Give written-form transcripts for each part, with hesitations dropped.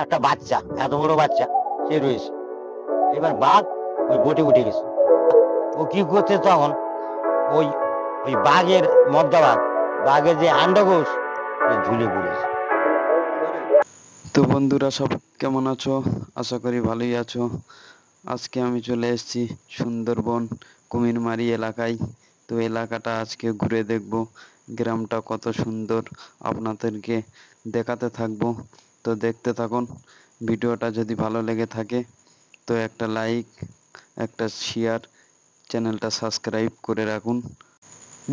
একটা বাচ্চা, এত বড় বাচ্চা সে রয়েছে। এবার বাঘ ওই বোটে উঠে গেছে। ও কি করছে তখন, ওই ওই বাঘের মদ্দা বাঘের যে আন্ডাকোষ ঝুলে পড়েছে। তো বন্ধুরা, সব কেমন আছো? আশা করি ভালোই আছো। আজকে আমি চলে এসেছি সুন্দরবন কুমিরমারি এলাকায়। তো এলাকাটা আজকে ঘুরে দেখব, গ্রামটা কত সুন্দর আপনাদেরকে দেখাতে থাকবো। তো দেখতে থাকুন। ভিডিওটা যদি ভালো লেগে থাকে তো একটা লাইক, একটা শেয়ার, চ্যানেলটা সাবস্ক্রাইব করে রাখুন।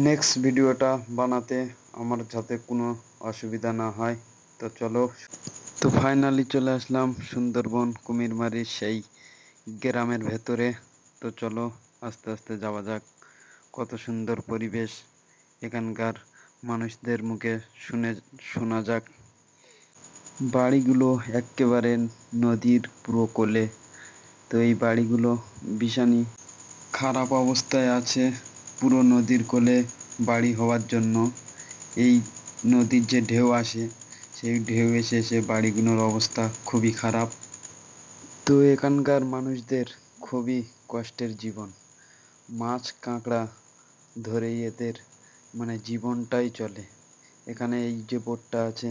নেক্সট ভিডিওটা বানাতে আমার যাতে কোনো অসুবিধা না হয়। তো চলো। তো ফাইনালি চলে আসলাম সুন্দরবন কুমিরমারির সেই গ্রামের ভেতরে। তো চলো আস্তে আস্তে যাওয়া যাক। কত সুন্দর পরিবেশ, এখানকার মানুষদের মুখে শোনা যাক। বাড়িগুলো একেবারে নদীর পুরো কোলে। তো এই বাড়িগুলো ভীষণই খারাপ অবস্থায় আছে। পুরো নদীর কোলে বাড়ি হওয়ার জন্য এই নদীর যে ঢেউ আসে, সেই ঢেউ এসে এসে বাড়িগুলোর অবস্থা খুবই খারাপ। তো এখানকার মানুষদের খুবই কষ্টের জীবন। মাছ কাঁকড়া ধরেই এদের জীবনটাই চলে। এখানে এই যে বোটটা আছে,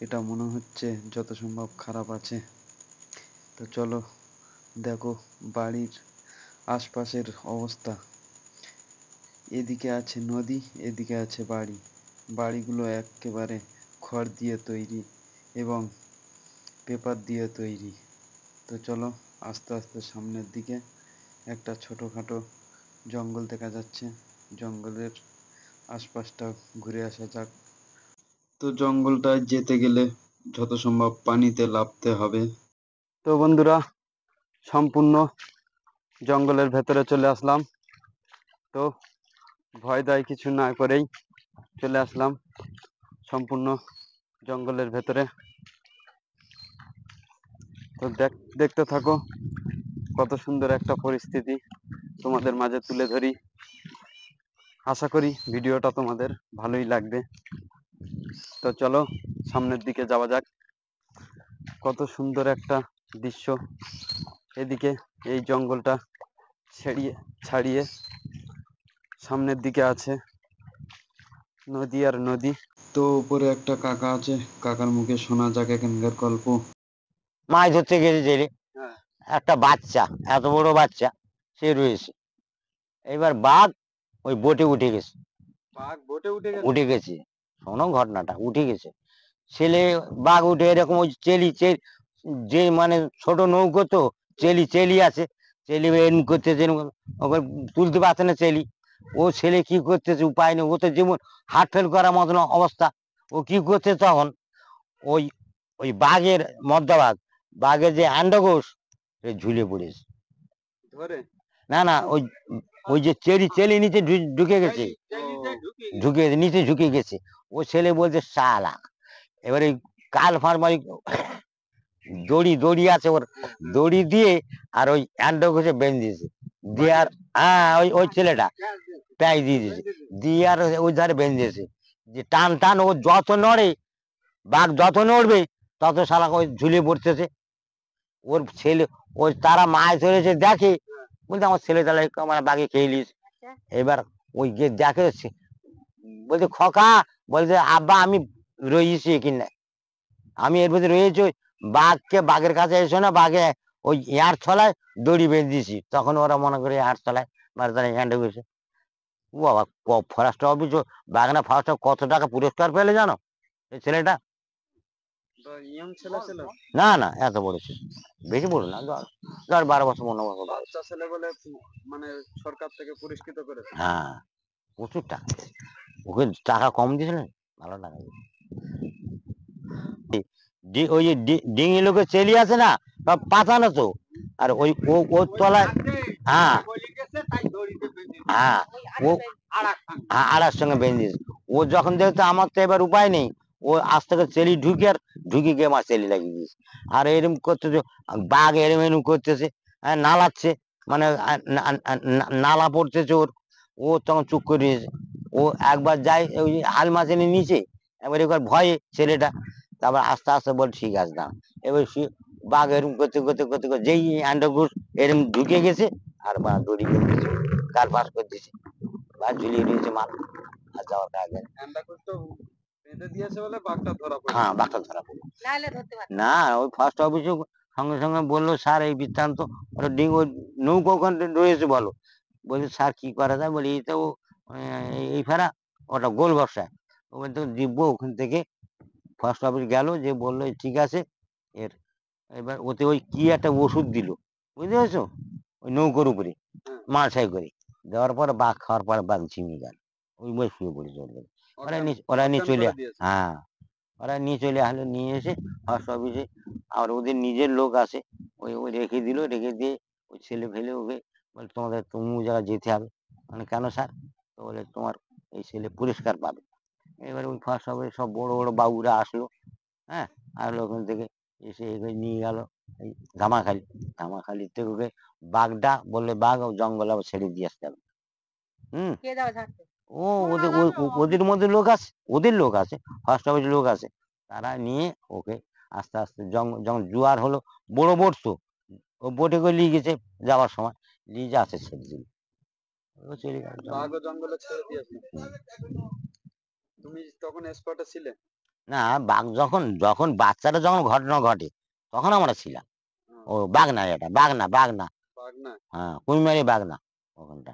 এটা মনে হচ্ছে যত সম্ভব খারাপ আছে। তো চলো দেখো বাড়ির আশপাশের অবস্থা। এদিকে আছে নদী, এদিকে আছে বাড়ি। বাড়িগুলো একেবারে খড় দিয়ে তৈরি এবং পেপার দিয়ে তৈরি। তো চলো আস্তে আস্তে সামনের দিকে। একটা ছোটোখাটো জঙ্গল দেখা যাচ্ছে, জঙ্গলের আশপাশটা ঘুরে আসা যাক। তো জঙ্গলটায় যেতে গেলে যত সম্ভব পানিতে নামতে হবে। তো বন্ধুরা, সম্পূর্ণ জঙ্গলের ভেতরে চলে আসলাম। তো ভয় দায় কিছু না করেই চলে আসলাম সম্পূর্ণ জঙ্গলের ভেতরে। তো দেখতে থাকো, কত সুন্দর একটা পরিস্থিতি তোমাদের মাঝে তুলে ধরি। আশা করি ভিডিওটা তোমাদের ভালোই লাগবে। তো চলো সামনের দিকে যাওয়া যাক। কত সুন্দর একটা দৃশ্য। এদিকে এই জঙ্গলটা ছাড়িয়ে সামনের দিকে আছে নদী আর নদী। তো উপরে একটা কাকা আছে, কাকার মুখে শোনা যাক এখানকার গল্প। মাছ ধরতে গেছে জেলে, একটা বাচ্চা, এত বড় বাচ্চা সে রয়েছে। এবার বাঘ ওই বোটে উঠে গেছে। বাঘ বোটে উঠে গেছে, শোনো ঘটনাটা, উঠে গেছে ছেলে। বাঘ উঠে এরকম ওই যে ছোট নৌকো, তো চেলি আছে, চেলি এরকম করতেছে, ওকে তুলতে পারছে না চেলি। ও ছেলে কি করতেছে, উপায় নেই, ও তো যেমন হার্ট ফেল করার মতন অবস্থা। ও কি করছে তখন, ওই ওই মদ্দা বাঘের যে আন্ডাকোষ ঝুলে পড়েছে। ধরে না না, ওই ওই যে চেলি নিচে ঢুকে গেছে, নিচে ঢুকে গেছে। ও ছেলে বলছে শালা। এবারে কাল ফার্মারি দড়ি আছে ওর, দড়ি দিয়ে আর ওই অ্যান্ডোকোষে বেঁধে দিয়েছে, দিয়ে আর হ্যাঁ ওই ছেলেটা প্যাঁচ দিয়ে দিয়েছে, দিয়ে আর ওই ধারে বেঁধে দিয়েছে। যে টান টান ও যত নড়ে, বাঘ যত নড়বে তত শালা ওই ঝুলে পড়তেছে। ওর ছেলে, ওই তারা মাছ ধরেছে দেখে, বলছে আমার ছেলে তাহলে আমার বাঘে খেয়ে নিয়েছে। এবার ওই যে দেখে বলছে খোকা, বলছে আব্বা আমি রয়েছি কিনা, আমি এর ভিতরে রয়েছি। বাঘের কাছে এসো না, বাঘে ওই এয়ার ছলায় দড়ি বেঁধে দিয়েছি। তখন ওরা মনে করে এয়ার ছলায় তারা এখানটা গেছে। ও বাবা, ফরেস্ট অফিস বাগনা ফরেস্ট কত টাকা পুরস্কার পেলে জানো এই ছেলেটা? না না, এত বড় ছিল, বেশি বড় না, 10-12 বছর 15 বছর। বাচ্চা ছেলে বলে সরকার থেকে পুরস্কৃত করেছে। হ্যাঁ, প্রচুর টাকা, ওকে টাকা কম দিয়েছিলেন, ভালো টাকা। ওই যে ডিঙি লোকের চেলি আছে না, সব পাতানো তো, আর ওই ওর তলায়, হ্যাঁ হ্যাঁ, ও আড়ার সঙ্গে বেঁধে দিয়েছে। ও যখন দেখতো আমার তো এবার উপায় নেই, ও আজ থেকে চেলি ঢুকে গিয়ে আমার চেলি লাগিয়ে দিয়েছে। আর এরম করতেছে, বাঘ এরম করতেছে, নালাচ্ছে, মানে নালা পড়তেছে ওর। ও তখন চুপ করে দিয়েছে। ও একবার যায় ওই আলমাচেনের নিচে, এবার একবার ভয়ে ছেলেটা তারপর আস্তে আস্তে বল ঠিক আছে দাঁড়া। এবার বাঘ এরম করতে করতে করতে করতে যেই আন্ডারগ্রুজ এরম ঢুকে গেছে আর বা দড়ি বেঁধে দিয়েছে, কার পাস করে দিয়েছে বা ঝুলিয়ে দিয়েছে মাল আর যাওয়ার আগে। হ্যাঁ, বাঘটা ধরা পড়লো। না, ওই ফার্স্ট অফিসে সঙ্গে সঙ্গে বললো স্যার এই বৃত্তান্ত, ওটা ওই নৌকো ওখানে রয়েছে বলো। বলছে স্যার কি করা যায়, বলি এই তো এই ফেরা ওটা গোল বর্ষায়, ওখান থেকে দিব্য ওখান থেকে ফার্স্ট অফিস গেল, যে বললো ঠিক আছে এর এবার ওতে ওই কি একটা ওষুধ দিল, বুঝতে পারছো, ওই নৌকোর উপরে মালসাই করে দেওয়ার পর বাঘ খাওয়ার পর বাঘ ঝিমিয়ে গেল, ওই বই শুয়ে পড়েছে ওর কাছে। ওরা নিয়ে চলে হ্যাঁ, ওরা নিয়ে চলে আসলো, নিয়ে এসে ফার্স্ট অফিসে আর ওদের নিজের লোক আছে, ওই ওই রেখে দিল, রেখে দিয়ে ওই ছেলে ফেলে ওকে বলে তোমাদের তমুক জায়গায় যেতে হবে। মানে কেন স্যার? তো বলে তোমার এই ছেলে পুরস্কার পাবে। এবারে ওই ফার্স্ট অফিসে সব বড় বড় বাবুরা আসলো, হ্যাঁ, আসলো ওখান থেকে, এসে একে নিয়ে গেল এই ধামাখালি। ধামাখালি থেকে ওকে বাঘটা বললে বাঘ ও জঙ্গলে আবার ছেড়ে দিয়ে আসতে হবে। হুম, ও ওদের মধ্যে লোক আছে, ওদের লোক আছে, ফার্স্ট অফিস লোক আছে, তারা নিয়ে ওকে আস্তে আস্তে যখন জোয়ার হলো, বড় বোট তো, ও বোটে করে নিয়ে গেছে, যাওয়ার সময় নিয়ে যে আছে ছেড়ে দিল, ও চলে গেল না, বাঘ যখন যখন বাচ্চাটা যখন ঘটনা ঘটে তখন আমরা ছিলাম। ও বাঘ না, এটা বাঘ না, বাঘ না, হ্যাঁ কুমিরমারি বাঘ না ওখানটা।